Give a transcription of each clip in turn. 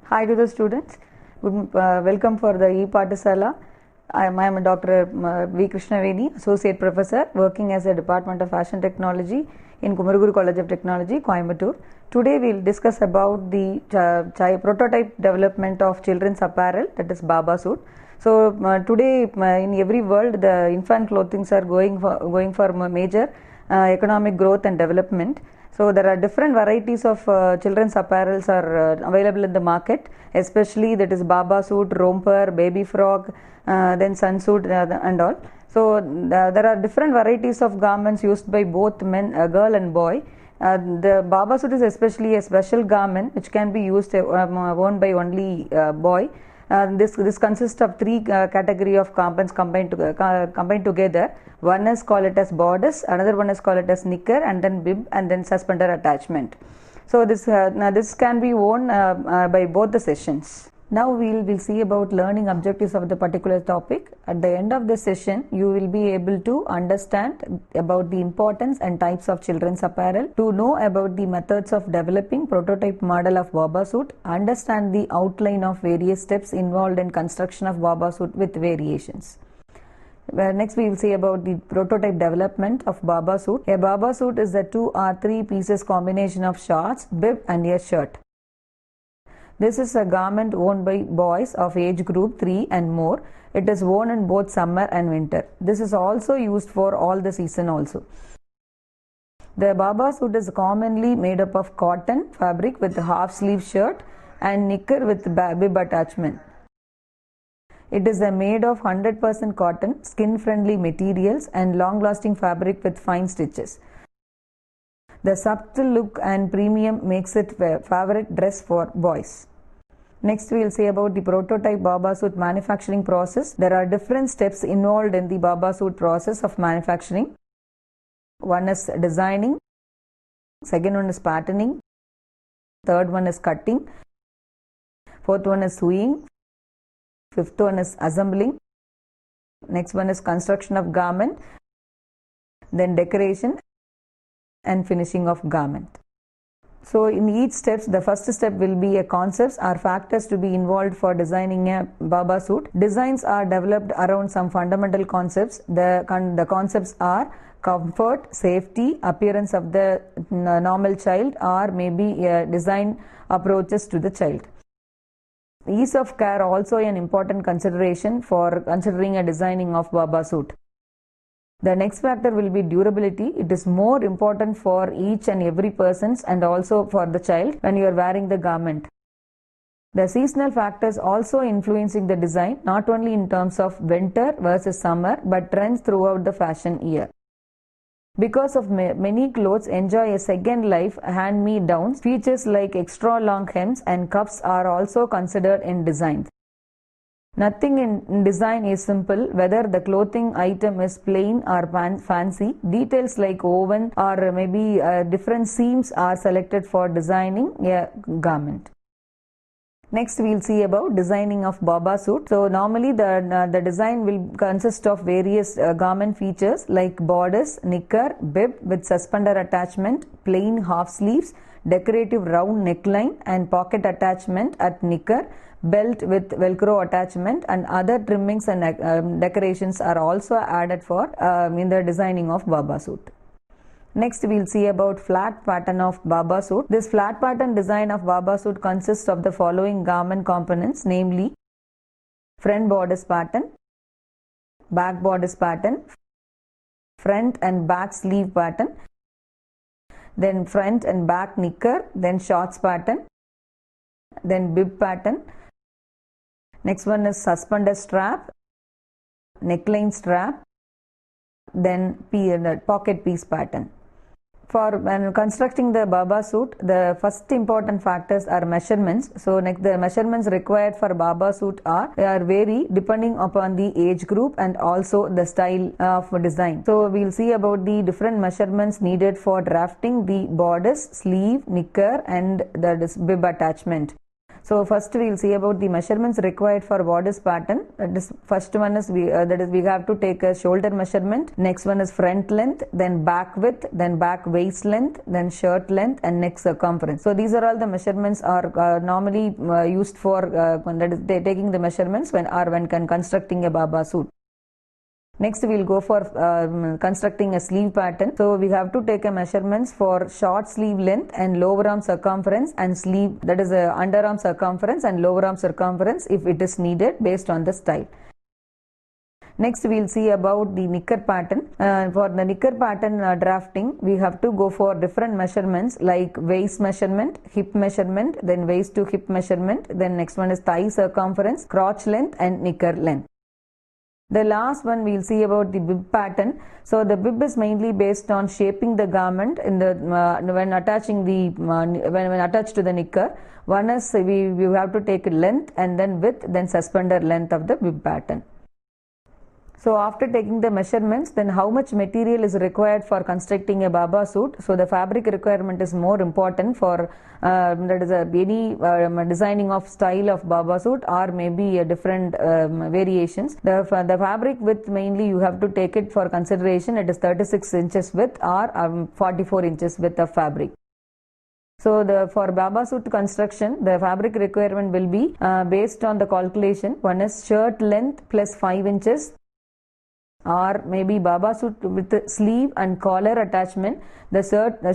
Hi to the students. Welcome for the e-Pathasala. I am Dr. V. Krishnavedi, Associate Professor working as a Department of Fashion Technology in Kumaraguru College of Technology, Coimbatore. Today we will discuss about the prototype development of children's apparel, that is Baba suit. So today in every world the infant clothings are going for major economic growth and development. So there are different varieties of children's apparels are available in the market, especially that is Baba suit, romper, baby frock, then sun suit and all. So there are different varieties of garments used by both men, girl and boy. The Baba suit is especially a special garment which can be used worn by only boy. This consists of three category of garments combined together. One is called it as bodice, another one is called it as knicker, and then bib, and then suspender attachment. So this can be worn by both the sessions. Now we will see about learning objectives of the particular topic. At the end of the session, you will be able to understand about the importance and types of children's apparel, to know about the methods of developing prototype model of Baba suit, understand the outline of various steps involved in construction of Baba suit with variations. Next we will see about the prototype development of Baba suit. A Baba suit is a 2 or 3 pieces combination of shorts, bib and a shirt. This is a garment worn by boys of age group 3 and more. It is worn in both summer and winter. This is also used for all the season also. The Baba suit is commonly made up of cotton fabric with half sleeve shirt and knicker with bib attachment. It is made of 100% cotton, skin-friendly materials and long-lasting fabric with fine stitches. The subtle look and premium makes it a favorite dress for boys. Next we will say about the prototype Baba suit manufacturing process. There are different steps involved in the Baba suit process of manufacturing. One is designing, second one is patterning, third one is cutting, fourth one is sewing, fifth one is assembling, next one is construction of garment, then decoration and finishing of garment. So in each steps, the first step will be a concepts or factors to be involved for designing a Baba suit. Designs are developed around some fundamental concepts. The concepts are comfort, safety, appearance of the normal child, or maybe design approaches to the child. Ease of care also an important consideration for considering a designing of Baba suit. The next factor will be durability. It is more important for each and every person and also for the child when you are wearing the garment. The seasonal factors also influencing the design, not only in terms of winter versus summer, but trends throughout the fashion year. Because of many clothes enjoy a second life, hand-me-downs, features like extra long hems and cuffs are also considered in design. Nothing in design is simple, whether the clothing item is plain or fancy. Details like woven or maybe different seams are selected for designing a garment. Next we will see about designing of Baba suit. So normally the design will consist of various garment features like bodice, knicker, bib with suspender attachment, plain half sleeves, decorative round neckline and pocket attachment at knicker, belt with velcro attachment, and other trimmings and decorations are also added for in the designing of Baba suit. Next we will see about flat pattern of Baba suit. This flat pattern design of Baba suit consists of the following garment components, namely front bodice pattern, back bodice pattern, front and back sleeve pattern, then front and back knicker, then shorts pattern, then bib pattern. Next one is suspender strap, neckline strap, then pocket piece pattern. For when constructing the Baba suit, the first important factors are measurements. So the measurements required for Baba suit are vary depending upon the age group and also the style of design. So we will see about the different measurements needed for drafting the bodice, sleeve, knicker and the bib attachment. So first we will see about the measurements required for bodice pattern. First one is we have to take a shoulder measurement. Next one is front length, then back width, then back waist length, then shirt length, and neck circumference. So these are all the measurements are normally used for when they taking the measurements when constructing a Baba suit. Next we will go for constructing a sleeve pattern. So we have to take a measurements for short sleeve length and lower arm circumference and sleeve, that is underarm circumference and lower arm circumference if it is needed based on the style. Next we will see about the knicker pattern. For the knicker pattern drafting, we have to go for different measurements like waist measurement, hip measurement, then waist to hip measurement, then next one is thigh circumference, crotch length and knicker length. The last one we will see about the bib pattern. So the bib is mainly based on shaping the garment in the when attaching the when attached to the knicker. One is we have to take length and then width, then suspender length of the bib pattern. So after taking the measurements, then how much material is required for constructing a Baba suit? So the fabric requirement is more important for that is any designing of style of Baba suit or maybe a different variations. The fabric width mainly you have to take it for consideration. It is 36 inches width or 44 inches width of fabric. So for Baba suit construction, the fabric requirement will be based on the calculation. One is shirt length plus 5 inches. Or maybe Baba suit with sleeve and collar attachment, the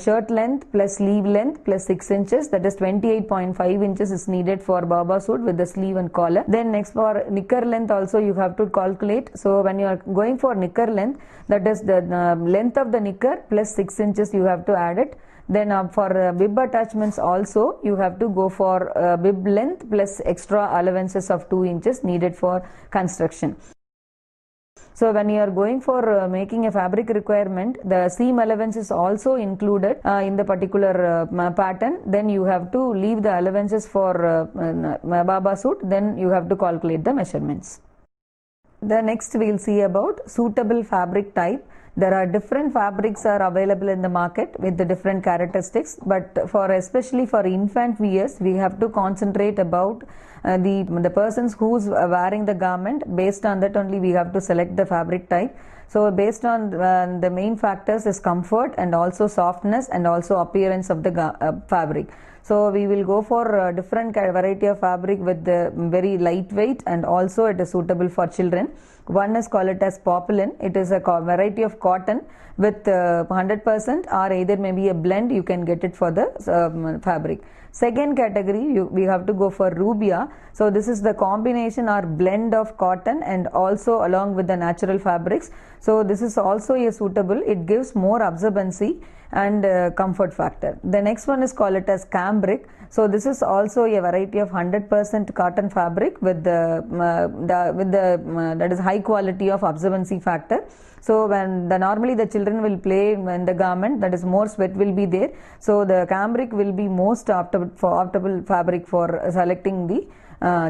shirt length plus sleeve length plus 6 inches, that is 28.5 inches is needed for Baba suit with the sleeve and collar. Then next for knicker length also you have to calculate. So when you are going for knicker length, that is the length of the knicker plus 6 inches you have to add it. Then for bib attachments also you have to go for bib length plus extra allowances of 2 inches needed for construction. So when you are going for making a fabric requirement, the seam allowance is also included in the particular pattern. Then you have to leave the allowances for Baba suit. Then you have to calculate the measurements. The next we will see about suitable fabric type. There are different fabrics are available in the market with the different characteristics, but especially for infant wears, we have to concentrate about the persons who's wearing the garment. Based on that only we have to select the fabric type. So based on the main factors is comfort and also softness and also appearance of the fabric. So we will go for different variety of fabric with the very lightweight and also it is suitable for children. One is called it as poplin. It is a variety of cotton with 100% or either maybe a blend you can get it for the fabric. Second category we have to go for rubia. So this is the combination or blend of cotton and also along with the natural fabrics. So this is also a suitable. It gives more absorbency and comfort factor. The next one is called it as cambric. So this is also a variety of 100% cotton fabric with that is high quality of absorbency factor. So when normally the children will play in the garment, that is more sweat will be there. So the cambric will be most optimal fabric for selecting the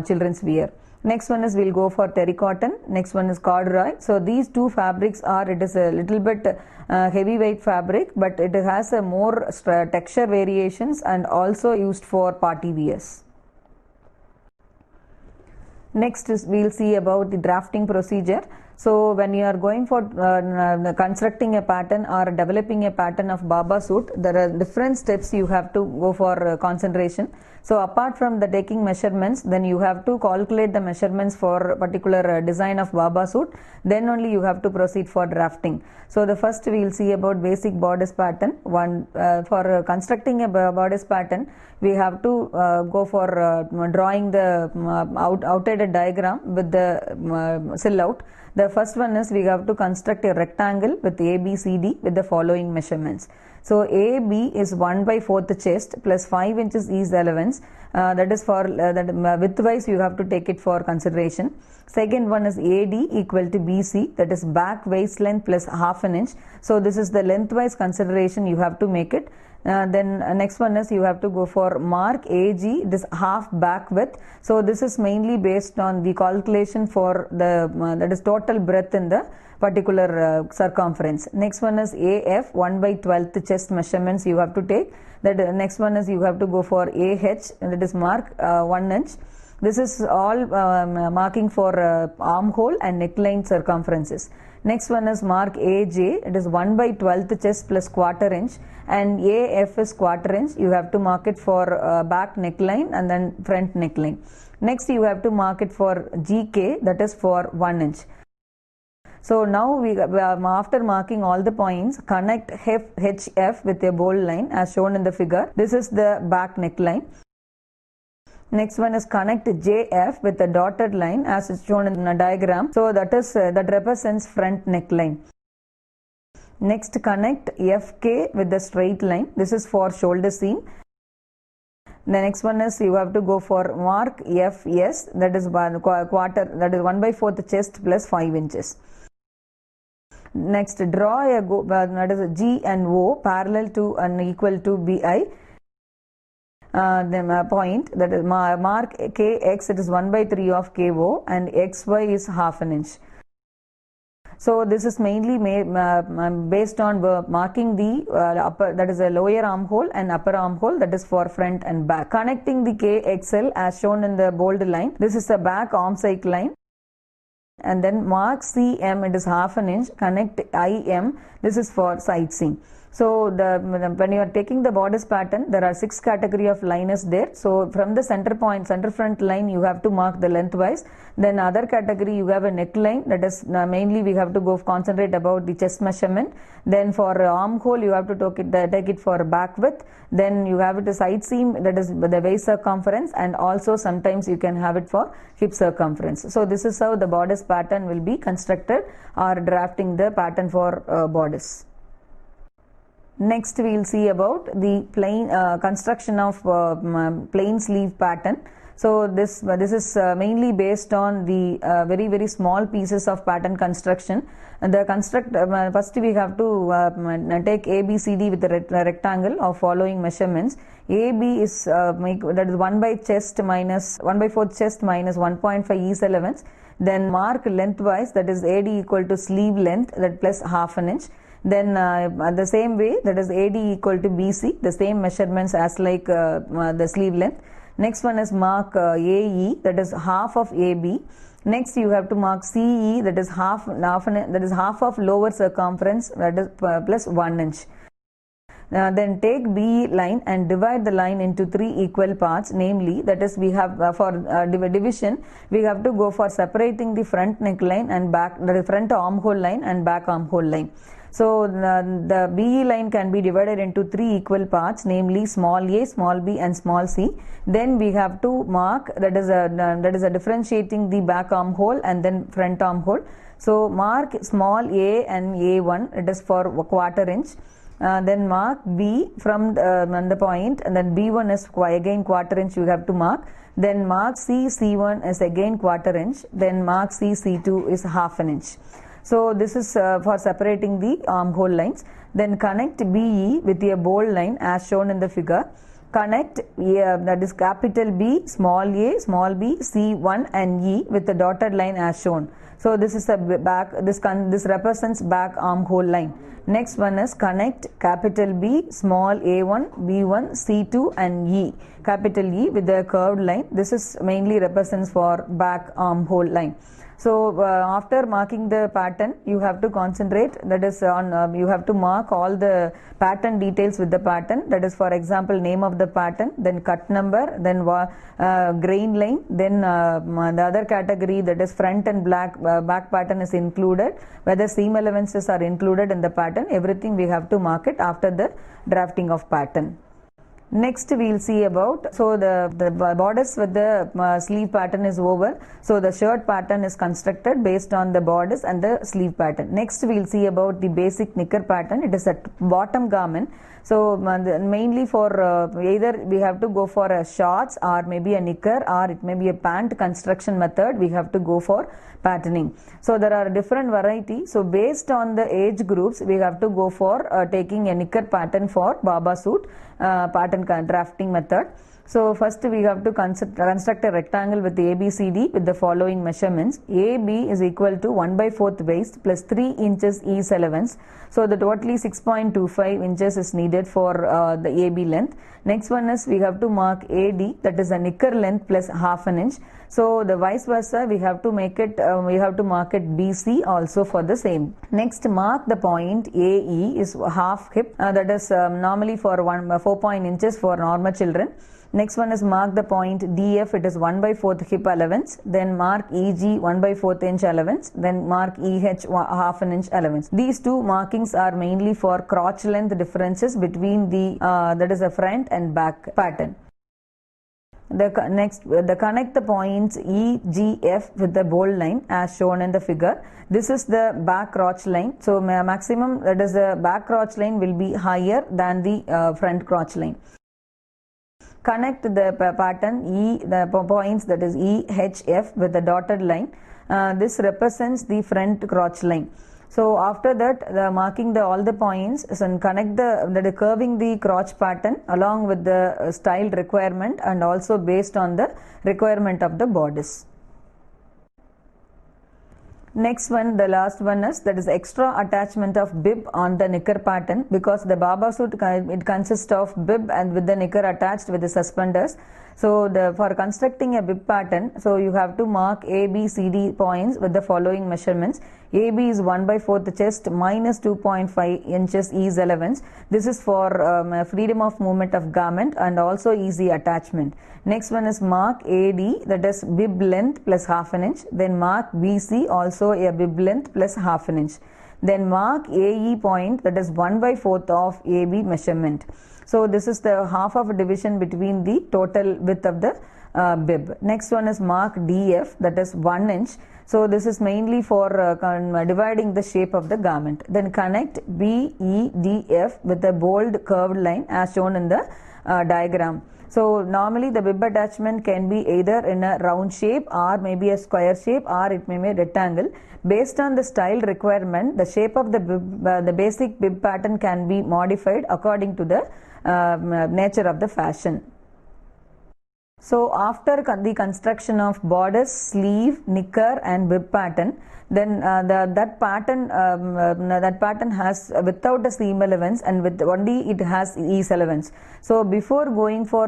children's wear. Next one is we'll go for terry cotton. Next one is corduroy. So these two fabrics it is a little bit heavyweight fabric, but it has a more texture variations and also used for party wears. Next is we'll see about the drafting procedure. So when you are going for constructing a pattern or developing a pattern of Baba suit, there are different steps you have to go for concentration. So apart from the taking measurements, then you have to calculate the measurements for particular design of Baba suit. Then only you have to proceed for drafting. So the first we will see about basic bodice pattern. For constructing a bodice pattern, we have to go for drawing the outdated diagram with the silhouette. The first one is we have to construct a rectangle with ABCD with the following measurements. So AB is 1/4 chest plus 5 inches ease allowance. That is for widthwise you have to take it for consideration. Second one is AD equal to BC, that is back waist length plus half an inch. So this is the lengthwise consideration you have to make it. Then next one is you have to go for mark AG, this half back width. So this is mainly based on the calculation for the that is total breadth in the particular circumference. Next one is AF 1/12 chest measurements you have to take. That next one is you have to go for AH, and that is mark 1 inch. This is all marking for armhole and neckline circumferences. Next one is mark AJ, it is 1 by 12th chest plus quarter inch, and AF is quarter inch. You have to mark it for back neckline and then front neckline. Next you have to mark it for GK, that is for 1 inch. So now we after marking all the points, connect HF with a bold line as shown in the figure. This is the back neckline. Next one is connect JF with a dotted line as is shown in the diagram. So that represents front neckline. Next connect FK with the straight line. This is for shoulder seam. The next one is you have to go for mark FS, that is quarter, that is 1 by 4th chest plus 5 inches. Next draw that is a G and O parallel to and equal to BI. The point, that is mark KX, it is 1 by 3 of KO, and XY is half an inch. So this is mainly based on marking the upper, that is a lower armhole and upper armhole, that is for front and back. Connecting the KXL as shown in the bold line. This is the back arm cycle line. And then mark CM, it is half an inch. Connect IM, this is for side seam. So when you are taking the bodice pattern, there are 6 category of liners there. So from the center point, center front line, you have to mark the lengthwise. Then other category, you have a neckline, that is mainly we have to concentrate about the chest measurement. Then for armhole, you have to take it for back width. Then you have it a side seam, that is the waist circumference, and also sometimes you can have it for hip circumference. So this is how the bodice pattern will be constructed or drafting the pattern for bodice. Next we will see about the plain construction of plain sleeve pattern. So this is mainly based on the very small pieces of pattern construction. And the first we have to take ABCD with a rectangle of following measurements. AB is that is 1 by chest minus 1 by 4th chest minus 1.5 E11. Then mark lengthwise, that is AD equal to sleeve length, that plus half an inch. Then the same way, that is AD equal to BC, the same measurements as like the sleeve length. Next one is mark AE, that is half of AB. Next you have to mark CE, that is half of lower circumference, that is plus 1 inch. Then take BE line and divide the line into 3 equal parts, namely, that is we have for division, we have to go for separating the front neckline and back, the front armhole line and back armhole line. So the BE line can be divided into 3 equal parts, namely small a, small b and small c. Then we have to mark, that is a differentiating the back armhole and then front armhole. So mark small a and A1, it is for quarter inch. Then mark B from the point, and then B1 is again quarter inch you have to mark. Then mark C1 is again quarter inch. Then mark C2 is half an inch. So this is for separating the armhole lines. Then connect BE with a bold line as shown in the figure. Connect that is capital B, small a, small b, C1 and E with the dotted line as shown. So this is a back, this represents back armhole line. Next one is connect capital B, small a1, b1, C2 and E, capital E with the curved line. This is mainly represents for back armhole line. So after marking the pattern, you have to concentrate, that is on you have to mark all the pattern details with the pattern, that is for example name of the pattern, then cut number, then grain line, then the other category, that is front and back pattern is included, whether seam allowances are included in the pattern, everything we have to mark it after the drafting of pattern. Next we will see about, so the bodice with the sleeve pattern is over. So the shirt pattern is constructed based on the bodice and the sleeve pattern. Next we will see about the basic knicker pattern. It is a bottom garment. So mainly for either we have to go for a shorts or maybe a knicker, or it may be a pant construction method, we have to go for patterning. So there are different varieties. So based on the age groups, we have to go for taking a knicker pattern for Baba suit pattern drafting method. So first we have to construct a rectangle with ABCD with the following measurements. AB is equal to 1/4 waist plus 3 inches ease allowance. So the totally 6.25 inches is needed for the AB length. Next one is we have to mark AD, that is a knicker length plus half an inch. So the vice versa we have to make it we have to mark it BC also for the same. Next, mark the point AE is half hip, that is normally for 4 inches for normal children. Next one is mark the point DF, it is 1/4 hip allowance. Then mark EG 1/4 inch allowance. Then mark EH half an inch allowance. These two markings are mainly for crotch length differences between the that is a front and back pattern. Connect the points EGF with the bold line as shown in the figure. This is the back crotch line. So maximum, that is the back crotch line will be higher than the front crotch line. Connect the pattern the points, that is EHF, with the dotted line. This represents the front crotch line. So after that, marking all the points and connect the curving the crotch pattern along with the style requirement and also based on the requirement of the bodice. Next one, the last one is, that is extra attachment of bib on the knicker pattern, because the baba suit it consists of bib and with the knicker attached with the suspenders. So for constructing a bib pattern, so you have to mark A, B, C, D points with the following measurements. AB is 1/4 chest minus 2.5 inches ease allowance. This is for freedom of movement of garment and also easy attachment. Next one is mark AD, that is bib length plus half an inch. Then mark BC, also a bib length plus half an inch. Then mark AE point, that is 1/4 of AB measurement. So this is the half of a division between the total width of the bib. Next one is mark DF, that is 1 inch. So this is mainly for dividing the shape of the garment. Then connect BEDF with a bold curved line as shown in the diagram. So normally the bib attachment can be either in a round shape or maybe a square shape, or it may be a rectangle. Based on the style requirement, the shape of the bib, the basic bib pattern can be modified according to the nature of the fashion. So after the construction of bodice, sleeve, knicker and bib pattern, then that pattern has without a seam allowance and with only it has ease allowance. So before going for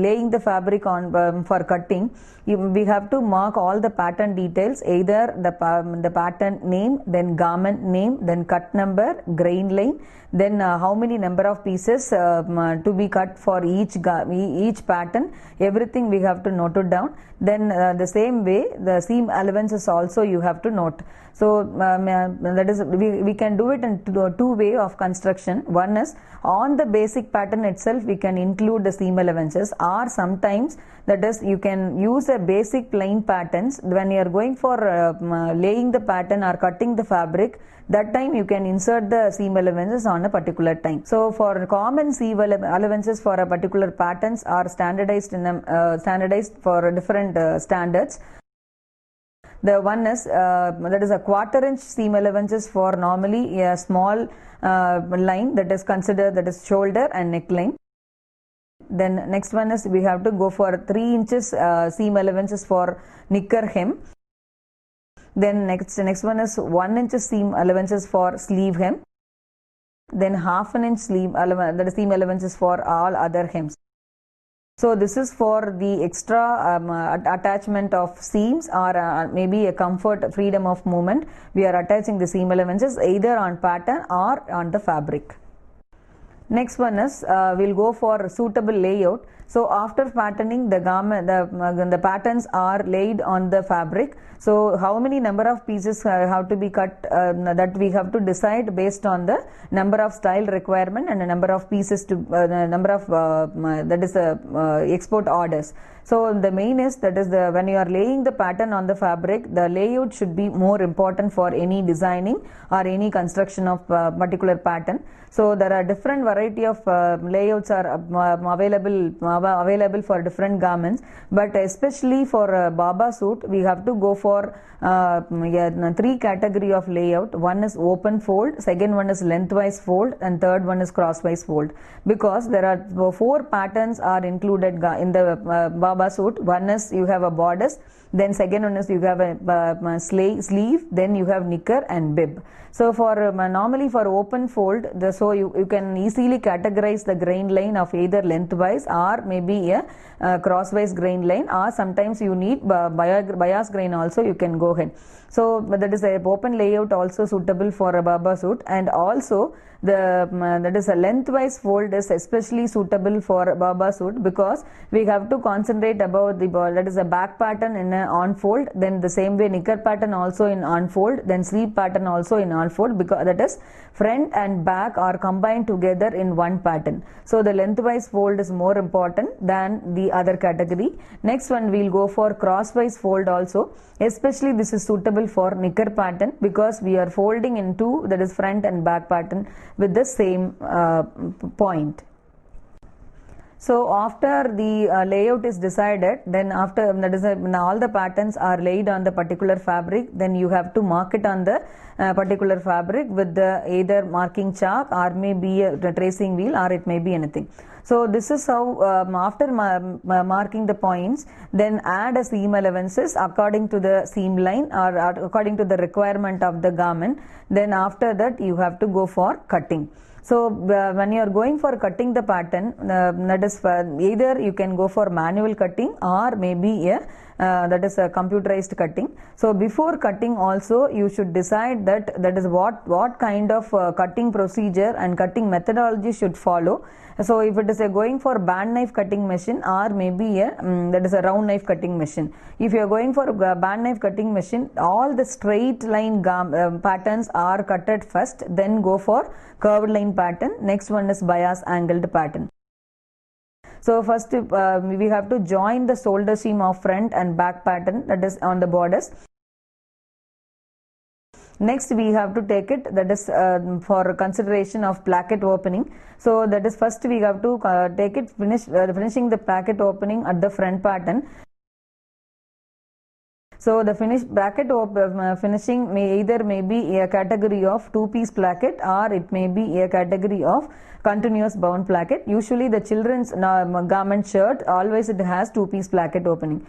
laying the fabric on for cutting, we have to mark all the pattern details, either the pattern name, then garment name, then cut number, grain line, then how many number of pieces to be cut for each pattern. Everything we have to note it down. Then the same way the seam allowances also you have to note. So that is we can do it in two way of construction. One is on the basic pattern itself we can include the seam allowances, or sometimes that is you can use a basic plain patterns when you are going for laying the pattern or cutting the fabric. That time you can insert the seam allowances on a particular time. So for common seam allowances for a particular patterns are standardized standardized for different standards. The one is that is a 1/4 inch seam allowances for normally a small line, that is considered, that is shoulder and neckline. Then next one is we have to go for 3 inches seam allowances for knicker hem. Then next one is 1 inch seam allowances for sleeve hem. Then half an inch sleeve allowance, that is seam allowances for all other hems. So this is for the extra attachment of seams, or maybe a comfort, freedom of movement. We are attaching the seam allowances either on pattern or on the fabric. Next one is we'll go for suitable layout. So after patterning the garment, the patterns are laid on the fabric. So how many number of pieces have to be cut, that we have to decide based on the number of style requirement and the number of pieces to number of that is export orders. So the main is, that is when you are laying the pattern on the fabric, the layout should be more important for any designing or any construction of particular pattern. So there are different varieties variety of layouts are available for different garments, but especially for Baba suit we have to go for three category of layout. One is open fold, second one is lengthwise fold, and third one is crosswise fold, because there are four patterns are included in the Baba suit. One is you have a bodice, then second one is you have a sleeve, then you have knicker and bib. So for normally for open fold, so you can easily categorize the grain line of either lengthwise or maybe a crosswise grain line, or sometimes you need bias grain also, you can go ahead. So that is a open layout also suitable for a Baba suit, and also that is a lengthwise fold is especially suitable for Baba suit, because we have to concentrate about that is a back pattern in an on fold, then the same way knicker pattern also in on fold, then sleeve pattern also in on fold, because that is front and back are combined together in one pattern. So the lengthwise fold is more important than the other category. Next one we'll go for crosswise fold also, especially this is suitable for knicker pattern, because we are folding in two, that is front and back pattern with the same point. So after the layout is decided, then after that is all the patterns are laid on the particular fabric, then you have to mark it on the particular fabric with the either marking chalk or maybe a tracing wheel, or it may be anything. So this is how after marking the points, then add a seam allowances according to the seam line or according to the requirement of the garment. Then after that you have to go for cutting. So when you are going for cutting the pattern, that is either you can go for manual cutting or maybe that is a computerized cutting. So before cutting also you should decide that is what kind of cutting procedure and cutting methodology should follow. So if it is going for band knife cutting machine, or maybe that is a round knife cutting machine. If you are going for a band knife cutting machine, all the straight line patterns are cutted first, then go for curved line pattern. Next one is bias angled pattern. So first we have to join the shoulder seam of front and back pattern, that is on the borders. Next we have to take it, that is for consideration of placket opening. So that is first we have to take it, finishing the placket opening at the front pattern. So the bracket finishing may be a category of two-piece placket, or it may be a category of continuous bound placket. Usually the children's garment shirt, always it has two-piece placket opening.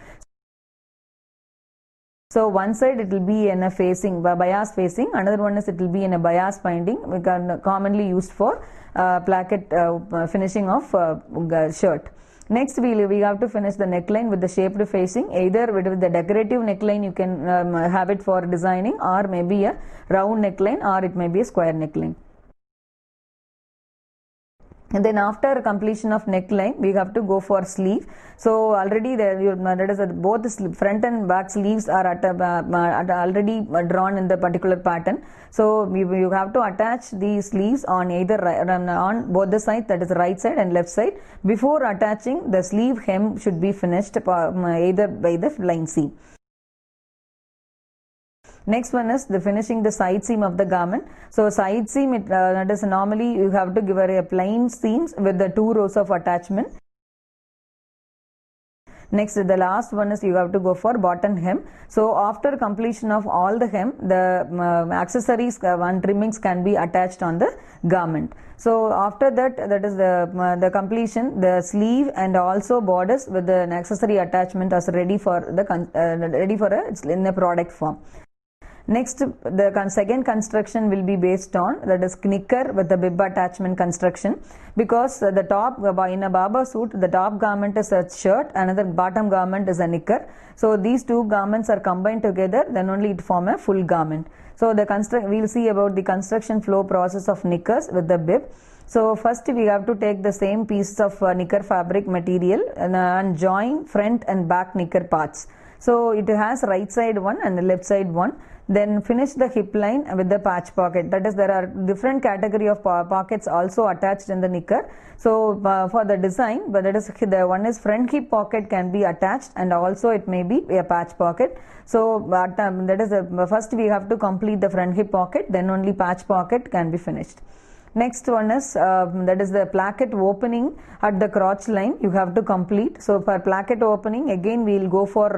So one side it will be in a facing, bias facing, another one is it will be in a bias binding, commonly used for placket finishing of shirt. Next we have to finish the neckline with the shaped facing, either with the decorative neckline you can have it for designing, or maybe a round neckline, or it may be a square neckline. And then after completion of neckline, we have to go for sleeve. So already that is both the front and back sleeves are already drawn in the particular pattern. So you have to attach the sleeves on either on both the sides, that is right side and left side. Before attaching, the sleeve hem should be finished either by the line seam. Next one is the finishing the side seam of the garment. So side seam, that is normally you have to give a plain seams with the 2 rows of attachment. Next, the last one is you have to go for bottom hem. So after completion of all the hem, the accessories and trimmings can be attached on the garment. So after that, that is the completion, the sleeve and also borders with the accessory attachment is ready for the it's in the product form. Next, the second construction will be based on, that is knicker with the bib attachment construction, because the top in a Baba suit, the top garment is a shirt, another bottom garment is a knicker. So these two garments are combined together, then only it form a full garment. So we'll see about the construction flow process of knickers with the bib. So first we have to take the same piece of knicker fabric material and join front and back knicker parts. So it has right side one and the left side one. Then finish the hip line with the patch pocket. That is, there are different category of pockets also attached in the knicker. So for the design, but that is the one is front hip pocket can be attached, and also it may be a patch pocket. So that is first we have to complete the front hip pocket, then only patch pocket can be finished. Next one is that is the placket opening at the crotch line you have to complete. So for placket opening, again we will go for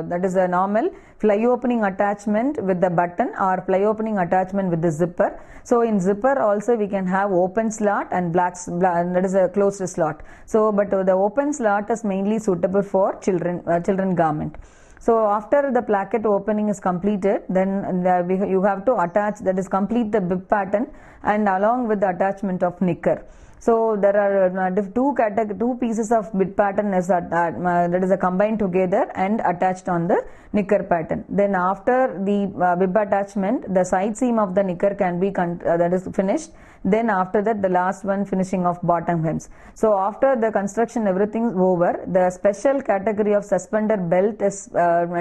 that is a normal fly opening attachment with the button or fly opening attachment with the zipper. So in zipper also we can have open slot and that is a closed slot. So but the open slot is mainly suitable for children garment. So after the placket opening is completed, then you have to attach, that is complete the bib pattern and along with the attachment of knicker. So there are two pieces of bib pattern that is combined together and attached on the knicker pattern. Then after the bib attachment, the side seam of the knicker can be that is finished. Then after that, the last one finishing of bottom hems. So after the construction everything is over, the special category of suspender belt is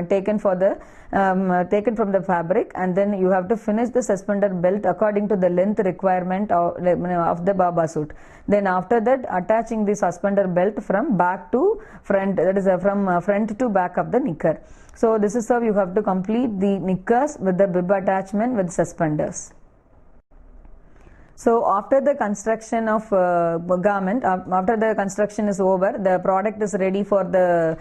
taken from the fabric, and then you have to finish the suspender belt according to the length requirement of the Baba suit. Then after that, attaching the suspender belt from back to front, that is from front to back of the knicker. So this is how you have to complete the knickers with the bib attachment with suspenders. So after the construction of garment, after the construction is over, the product is ready for the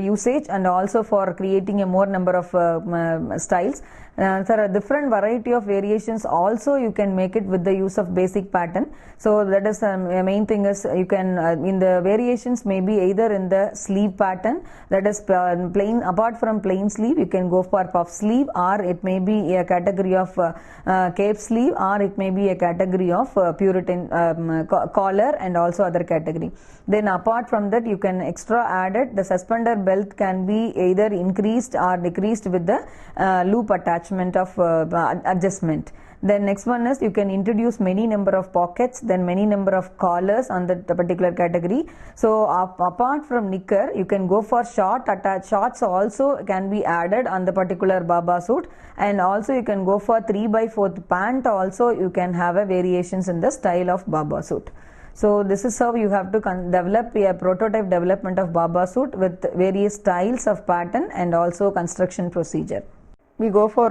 usage and also for creating a more number of styles. There are different variety of variations also you can make it with the use of basic pattern. So that is the main thing is you can in the variations maybe either in the sleeve pattern, that is plain, apart from plain sleeve you can go for puff sleeve, or it may be a category of cape sleeve, or it may be a category of Puritan collar and also other category. Then apart from that you can extra added the suspender belt can be either increased or decreased with the loop attachment of adjustment. Then next one is you can introduce many number of pockets, then many number of collars on the particular category. So apart from knicker, you can go for shorts also can be added on the particular Baba suit, and also you can go for 3/4 pant also you can have a variations in the style of Baba suit. So this is how you have to develop a prototype development of Baba suit with various styles of pattern and also construction procedure. We go for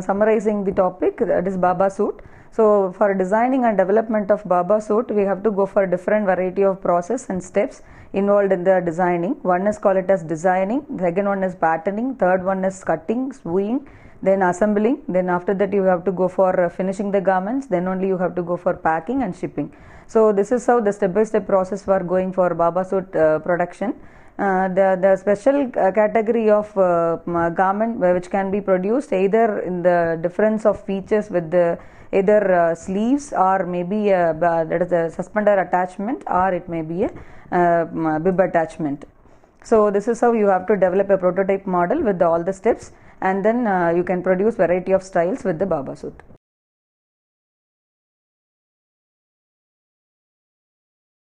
summarizing the topic, that is Baba suit. So for designing and development of Baba suit, we have to go for different variety of process and steps involved in the designing. One is called it as designing, second one is patterning, third one is cutting, sewing, then assembling, then after that you have to go for finishing the garments, then only you have to go for packing and shipping. So this is how the step-by-step process for going for Baba suit production. The special category of garment which can be produced either in the difference of features with the either sleeves or maybe that is a suspender attachment, or it may be a bib attachment. So this is how you have to develop a prototype model with all the steps, and then you can produce variety of styles with the Baba suit.